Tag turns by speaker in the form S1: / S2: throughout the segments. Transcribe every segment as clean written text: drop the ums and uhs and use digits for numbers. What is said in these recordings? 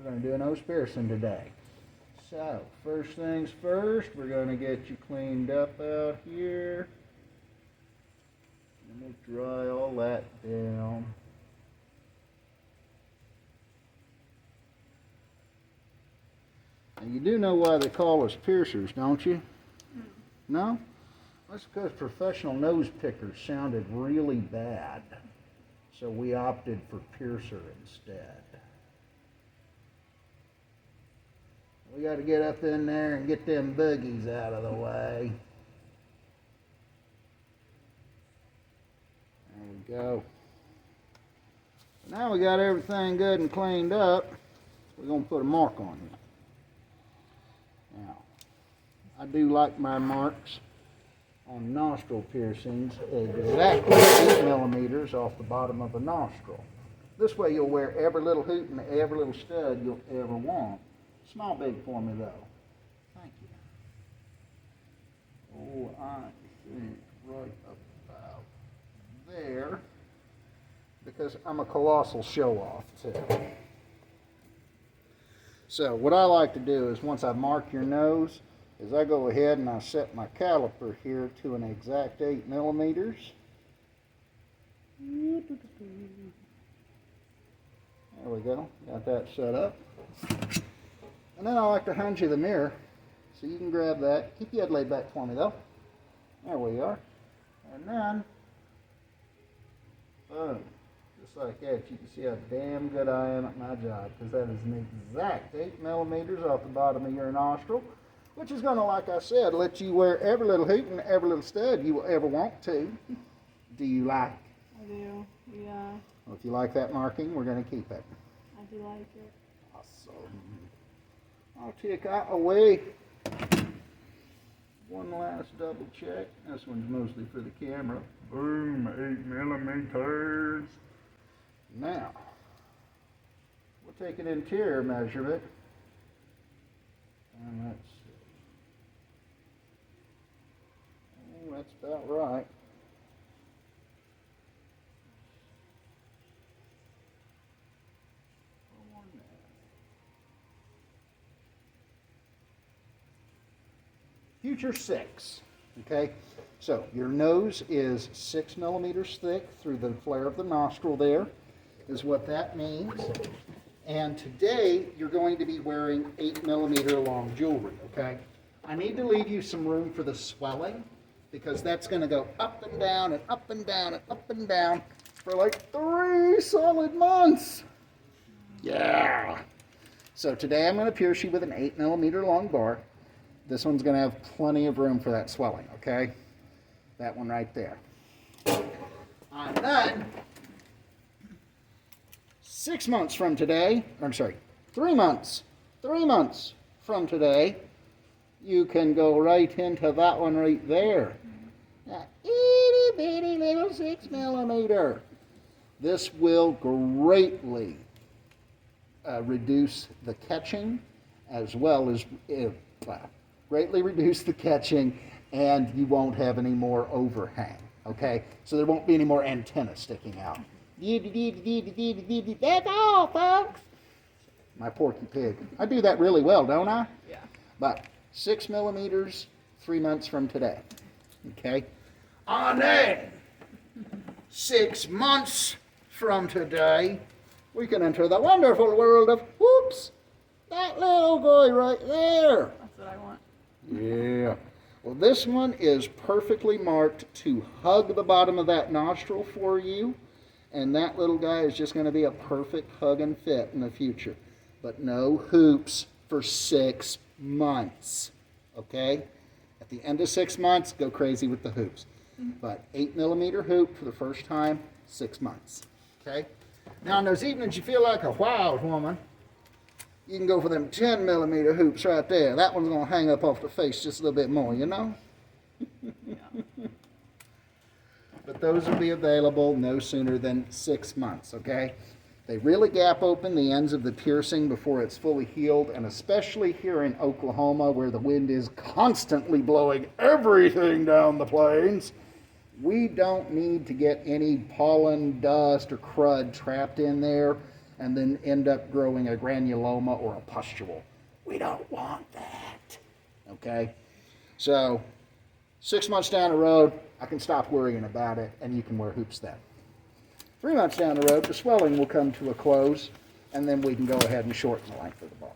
S1: going to do a nose piercing today. So, first things first, we're going to get you cleaned up out here. And we'll dry all that down. Now, you do know why they call us piercers, don't you? No? That's because professional nose pickers sounded really bad. So we opted for piercer instead. We got to get up in there and get them boogies out of the way. There we go. So now we got everything good and cleaned up. We're going to put a mark on here. Now, I do like my marks on nostril piercings exactly 8 millimeters off the bottom of a nostril. This way you'll wear every little hoop and every little stud you'll ever want. Small big for me though. Thank you. Oh, I think right about there, because I'm a colossal show-off too. So what I like to do is once I mark your nose, is I go ahead and I set my caliper here to an exact 8 millimeters. There we go, got that set up. And then I like to hand you the mirror, so you can grab that. Keep your head laid back for me though. There we are. And then, boom, just like that, you can see how damn good I am at my job, because that is an exact 8 millimeters off the bottom of your nostril, which is going to, like I said, let you wear every little hoop and every little stud you will ever want to. Do you like?
S2: I do, yeah.
S1: Well, if you like that marking, we're going to keep it.
S2: I do like it.
S1: Awesome. I'll take that away. One last double check. This one's mostly for the camera. Boom, 8 millimeters. Now, we'll take an interior measurement. And let's see. Oh, that's about right. Future 6, okay? So your nose is 6 millimeters thick through the flare of the nostril there, is what that means. And today you're going to be wearing 8 millimeter long jewelry, okay? I need to leave you some room for the swelling, because that's going to go up and down and up and down and up and down for like 3 solid months. Yeah. So today I'm going to pierce you with an 8 millimeter long bar. This one's going to have plenty of room for that swelling, okay? That one right there. I'm done. 6 months from today, I'm sorry, 3 months from today, you can go right into that one right there. That itty bitty little 6 millimeter. This will greatly reduce the catching, as well as greatly reduce the catching, and you won't have any more overhang, okay? So there won't be any more antenna sticking out. That's all, folks. My Porky Pig. I do that really well, don't I?
S2: Yeah.
S1: But 6 millimeters, 3 months from today, okay? And then, 6 months from today, we can enter the wonderful world of, whoops, that little guy right there.
S2: That's what I want.
S1: Yeah. Well, this one is perfectly marked to hug the bottom of that nostril for you. And that little guy is just going to be a perfect hug and fit in the future. But no hoops for 6 months. Okay? At the end of 6 months, go crazy with the hoops. But 8 millimeter hoop for the first time, 6 months. Okay? Now, in those evenings you feel like a wild woman, you can go for them 10 millimeter hoops right there. That one's going to hang up off the face just a little bit more, you know?
S2: Yeah.
S1: But those will be available no sooner than 6 months, okay? They really gap open the ends of the piercing before it's fully healed, and especially here in Oklahoma, where the wind is constantly blowing everything down the plains, we don't need to get any pollen, dust, or crud trapped in there. and then end up growing a granuloma or a pustule. We don't want that, okay? So 6 months down the road, I can stop worrying about it, and you can wear hoops then. 3 months down the road, the swelling will come to a close, and then we can go ahead and shorten the length of the bar.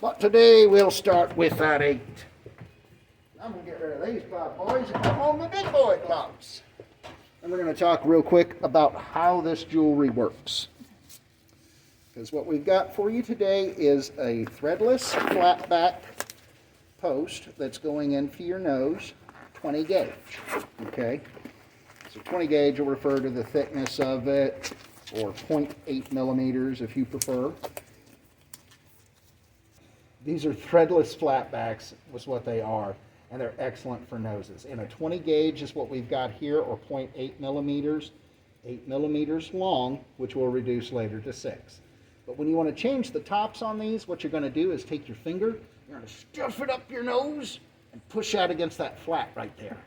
S1: But today we'll start with that 8. I'm going to get rid of these bad boys and come on the big boy gloves. And we're going to talk real quick about how this jewelry works. Because what we've got for you today is a threadless flat back post that's going in for your nose, 20 gauge, okay? So 20 gauge will refer to the thickness of it, or 0.8 millimeters if you prefer. These are threadless flatbacks, was what they are, and they're excellent for noses. And a 20 gauge is what we've got here, or 0.8 millimeters, 8 millimeters long, which we'll reduce later to 6. But when you want to change the tops on these, what you're going to do is take your finger, you're going to stuff it up your nose, and push out against that flat right there.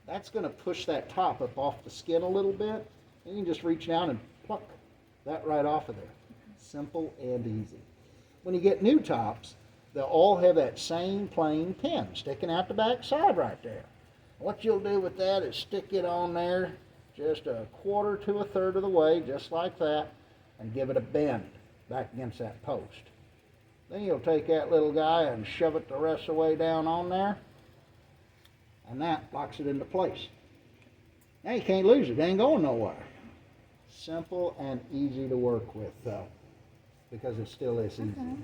S1: That's going to push that top up off the skin a little bit, and you can just reach down and pluck that right off of there. Simple and easy. When you get new tops, they'll all have that same plain pin sticking out the back side right there. What you'll do with that is stick it on there just a quarter to a third of the way, just like that, and give it a bend back against that post. Then you'll take that little guy and shove it the rest of the way down on there, and that locks it into place. Now you can't lose it, it ain't going nowhere. Simple and easy to work with though, because it still is easy.
S2: Okay.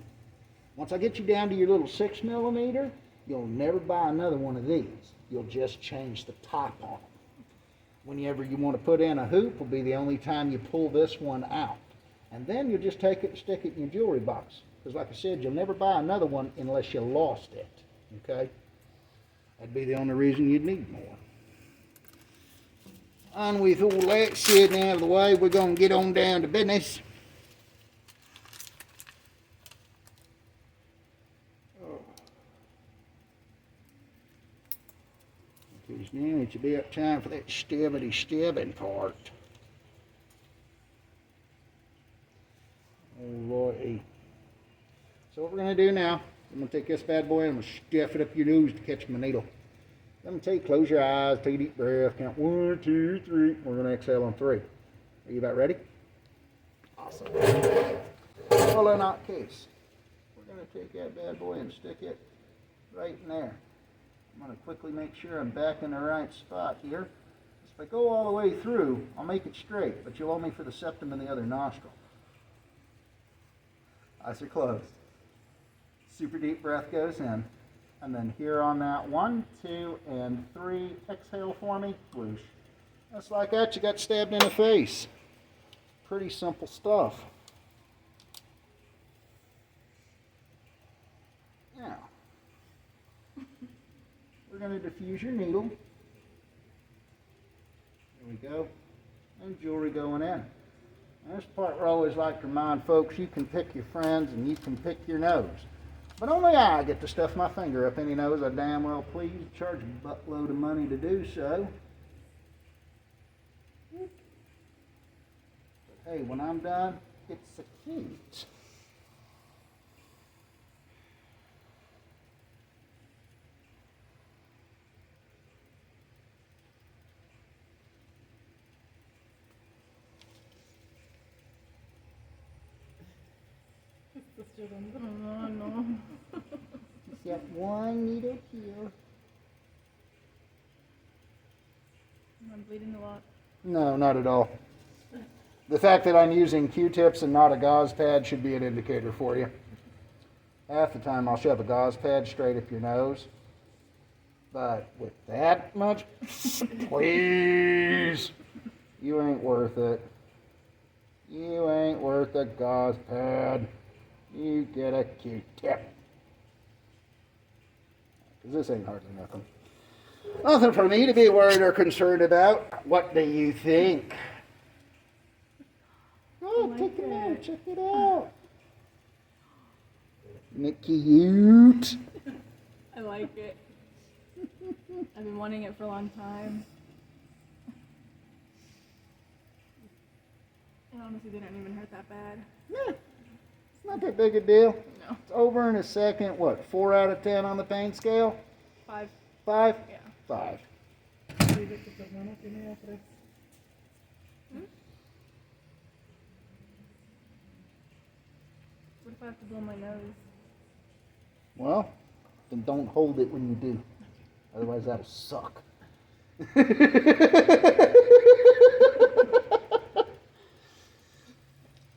S1: Once I get you down to your little 6 millimeter, you'll never buy another one of these. You'll just change the top on them. Whenever you want to put in a hoop will be the only time you pull this one out. And then you'll just take it and stick it in your jewelry box. Because like I said, you'll never buy another one unless you lost it, okay? That'd be the only reason you'd need more. And with all that said and out of the way, we're going to get on down to business. Because now it's about time for that stabbity-stabbing part. Alrighty. So what we're going to do now, I'm going to take this bad boy and I'm going to stuff it up your nose to catch my needle. Let me tell you, close your eyes, take a deep breath, count 1, 2, 3. We're going to exhale on 3. Are you about ready? Awesome. Well, in that case, we're going to take that bad boy and stick it right in there. I'm going to quickly make sure I'm back in the right spot here. If I go all the way through, I'll make it straight, but you'll owe me for the septum and the other nostril. Eyes are closed. Super deep breath goes in. And then here on that 1, 2, and 3, exhale for me, whoosh. Just like that, you got stabbed in the face. Pretty simple stuff. Now, we're going to diffuse your needle. There we go. And jewelry going in. And this part where I always like to remind folks, you can pick your friends and you can pick your nose. But only I get to stuff my finger up any nose I damn well please. Charge a buttload of money to do so. But hey, when I'm done, it's a cute.
S2: No.
S1: Just got one needle here.
S2: I'm bleeding a lot.
S1: No, not at all. The fact that I'm using Q-tips and not a gauze pad should be an indicator for you. Half the time I'll shove a gauze pad straight up your nose. But with that much, please, you ain't worth it. You ain't worth a gauze pad. You get a Q-tip. Because this ain't hardly nothing. Nothing for me to be worried or concerned about. What do you think? Oh,
S2: like
S1: take it
S2: it.
S1: out. Check it out. Isn't it cute?
S2: I like it. I've been wanting it for a long time. It honestly didn't even hurt that bad.
S1: Yeah, it's not that big a deal.
S2: No.
S1: It's over in a second. What, 4 out of 10 on the pain scale?
S2: 5.
S1: 5?
S2: Yeah.
S1: 5.
S2: What if I have to blow my nose?
S1: Well, then don't hold it when you do. Otherwise, that'll suck.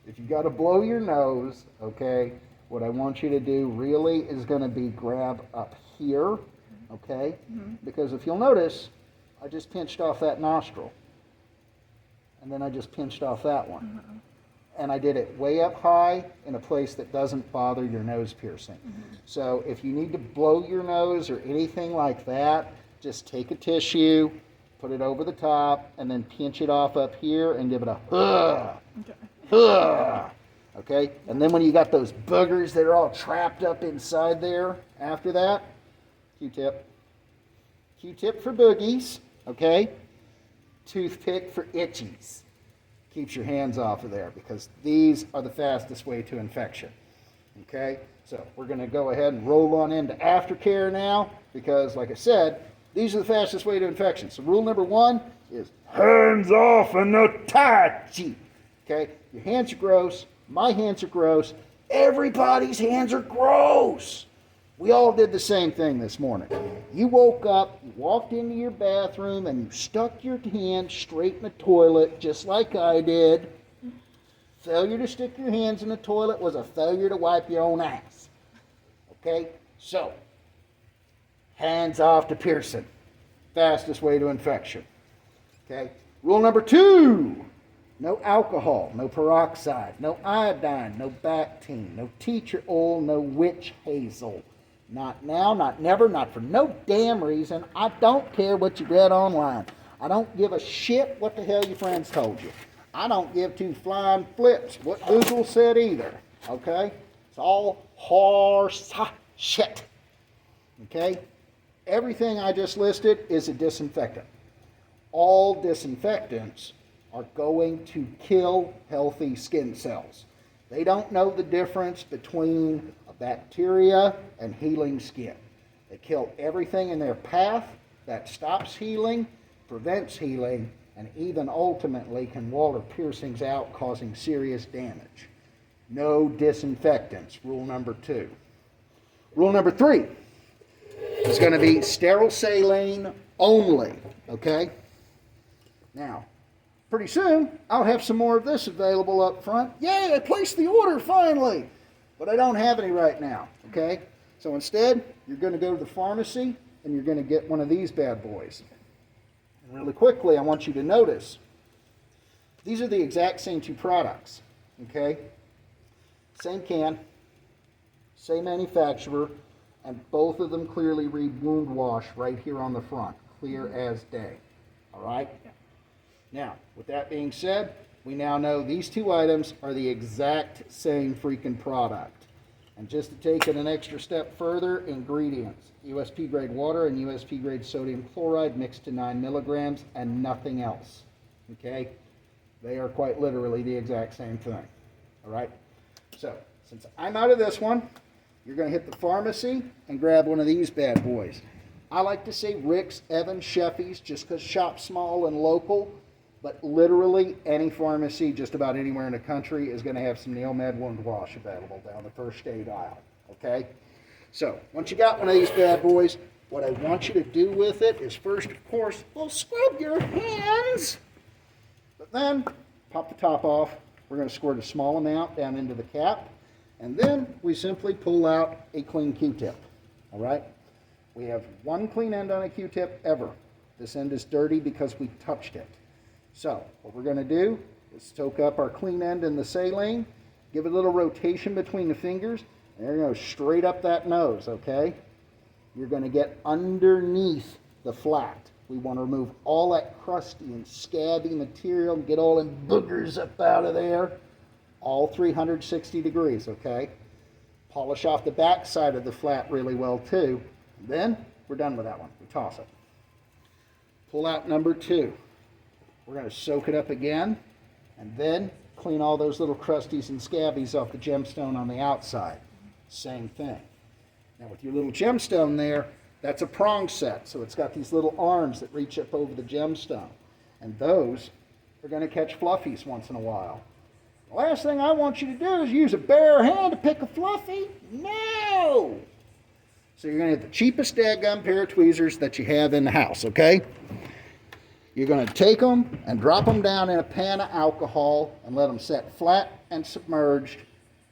S1: If you got to blow your nose, okay, what I want you to do really is going to be grab up here, okay? Because if you'll notice, I just pinched off that nostril. And then I just pinched off that one. And I did it way up high in a place that doesn't bother your nose piercing. So if you need to blow your nose or anything like that, just take a tissue, put it over the top, and then pinch it off up here and give it a
S2: Okay.
S1: Okay? And then when you got those boogers that are all trapped up inside there, after that, Q-tip. Q-tip for boogies, okay? Toothpick for itchies. Keeps your hands off of there because these are the fastest way to infection. Okay? So we're going to go ahead and roll on into aftercare now because, like I said, these are the fastest way to infection. So rule number 1 is hands off and no touchy. Okay? Your hands are gross. My hands are gross. Everybody's hands are gross. We all did the same thing this morning. You woke up, you walked into your bathroom, and you stuck your hand straight in the toilet, just like I did. Failure to stick your hands in the toilet was a failure to wipe your own ass. Okay? So, hands off to piercing. Fastest way to infection. Okay? Rule number 2. No alcohol, no peroxide, no iodine, no Bactine, no teacher oil, no witch hazel. Not now, not never, not for no damn reason. I don't care what you read online. I don't give a shit what the hell your friends told you. I don't give 2 flying flips what Google said either. Okay? It's all horse shit. Okay? Everything I just listed is a disinfectant. All disinfectants are going to kill healthy skin cells. They don't know the difference between a bacteria and healing skin. They kill everything in their path that stops healing, prevents healing, and even ultimately can water piercings out, causing serious damage. No disinfectants, rule number 2. Rule number 3 is going to be sterile saline only, okay? Now, pretty soon, I'll have some more of this available up front. Yay, I placed the order finally! But I don't have any right now, okay? So instead, you're going to go to the pharmacy and you're going to get one of these bad boys. And really quickly, I want you to notice, these are the exact same 2 products, okay? Same can, same manufacturer, and both of them clearly read wound wash right here on the front, clear as day, all right? Now, with that being said, we now know these 2 items are the exact same freaking product. And just to take it an extra step further, ingredients. USP grade water and USP grade sodium chloride mixed to 9 milligrams and nothing else. Okay? They are quite literally the exact same thing. All right? So, since I'm out of this one, you're going to hit the pharmacy and grab one of these bad boys. I like to say Rick's, Evans, Sheffy's, just because shop's small and local. But literally any pharmacy just about anywhere in the country is going to have some Neomed wound wash available down the first aid aisle. Okay? So, once you got one of these bad boys, what I want you to do with it is first, of course, well, scrub your hands. But then, pop the top off. We're going to squirt a small amount down into the cap. And then we simply pull out a clean Q-tip. All right? We have one clean end on a Q-tip ever. This end is dirty because we touched it. So, what we're going to do is soak up our clean end in the saline, give it a little rotation between the fingers, and you're going to go straight up that nose, okay? You're going to get underneath the flat. We want to remove all that crusty and scabby material and get all them boogers up out of there. All 360 degrees, okay? Polish off the back side of the flat really well, too. And then, we're done with that one. We toss it. Pull out number 2. We're going to soak it up again, and then clean all those little crusties and scabbies off the gemstone on the outside. Same thing. Now with your little gemstone there, that's a prong set. So it's got these little arms that reach up over the gemstone. And those are going to catch fluffies once in a while. The last thing I want you to do is use a bare hand to pick a fluffy. No! So you're going to get the cheapest dadgum pair of tweezers that you have in the house, okay? You're going to take them and drop them down in a pan of alcohol and let them set flat and submerged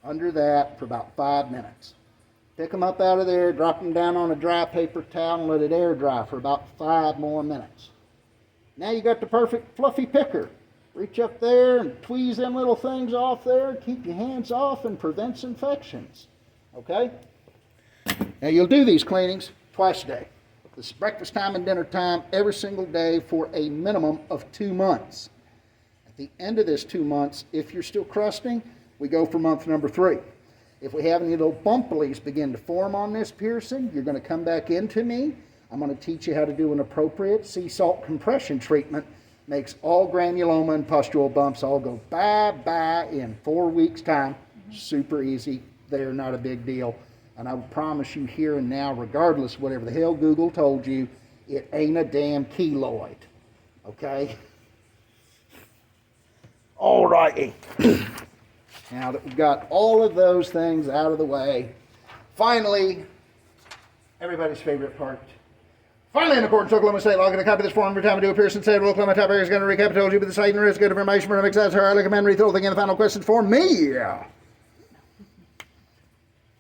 S1: under that for about 5 minutes. Pick them up out of there, drop them down on a dry paper towel and let it air dry for about 5 more minutes. Now you got the perfect fluffy picker. Reach up there and tweeze them little things off there. Keep your hands off and prevents infections. Okay? Now you'll do these cleanings twice a day. This is breakfast time and dinner time every single day for a minimum of 2 months. At the end of this 2 months, if you're still crusting, we go for month number 3. If we have any little bumplies begin to form on this piercing, you're going to come back into me. I'm going to teach you how to do an appropriate sea salt compression treatment. Makes all granuloma and pustule bumps all go bye-bye in 4 weeks' time. Super easy. They're not a big deal. And I will promise you here and now, regardless of whatever the hell Google told you, it ain't a damn keloid. Okay? All righty. Now that we've got all of those things out of the way, finally, everybody's favorite part. Finally, in accordance with Oklahoma State law, I'm going to copy this form every time I do a piercing. State of Oklahoma top area is going to recapitulate you with the site and risk good information from excess her. I recommend read through the final questions for me.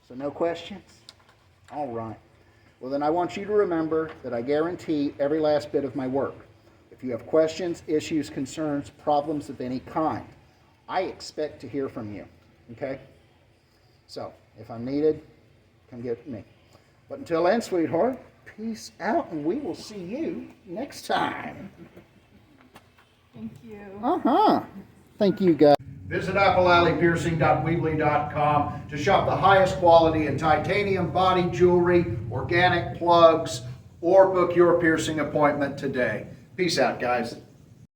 S1: So no questions? All right. Well, then I want you to remember that I guarantee every last bit of my work. If you have questions, issues, concerns, problems of any kind, I expect to hear from you. Okay? So, if I'm needed, come get me. But until then, sweetheart, peace out, and we will see you next time.
S2: Thank you.
S1: Thank you, guys. Visit applealleypiercing.weebly.com to shop the highest quality in titanium body jewelry, organic plugs, or book your piercing appointment today. Peace out, guys.